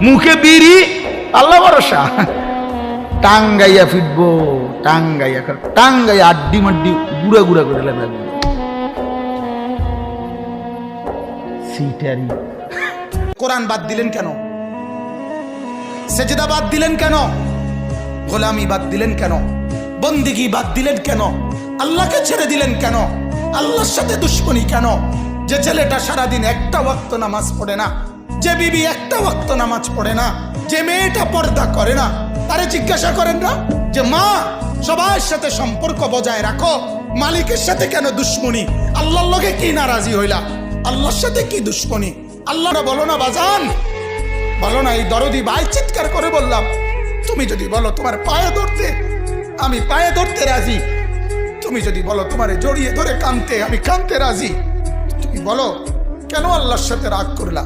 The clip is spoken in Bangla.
মুখে বিড়ি, আল্লাহ ভরসা। টাঙ্গাইয়া ফিটবো, টাঙ্গাইয়া আড্ডি মাড্ডি গুড়া গুড়া করে লাগবে। সিটারি কোরআন বাদ দিলেন কেন? সেজদা বাদ দিলেন কেন? গোলামি বাদ দিলেন কেন? বন্দিগি বাদ দিলেন কেন? আল্লাহকে ছেড়ে দিলেন কেন? আল্লাহর সাথে দুশ্মনী কেন? যে ছেলেটা সারাদিন একটা ওয়াক্ত নামাজ পড়ে না, যে বিবি একটা ওয়াক্ত নামাজ পড়ে না, যে মেয়েটা পর্দা করে না, তারে জিজ্ঞাসা করেন না যে মা সবার সাথে সম্পর্ক বজায় রাখো, মালিকের সাথে কেন দুশ্মনী? আল্লাহর লগে কি নারাজি হইলা? আল্লাহর সাথে কি দুশ্মনী? আল্লাহরা বলো না বাজান, বলো না। এই দরদি ভাই চিৎকার করে বললাম, তুমি যদি বলো তোমার পায়ে ধরতে, আমি পায়ে ধরতে রাজি। তুমি যদি বলো তোমারে জড়িয়ে ধরে কাঁদতে, আমি কাঁদতে রাজি। তুমি বলো কেন আল্লাহর সাথে রাগ করলা?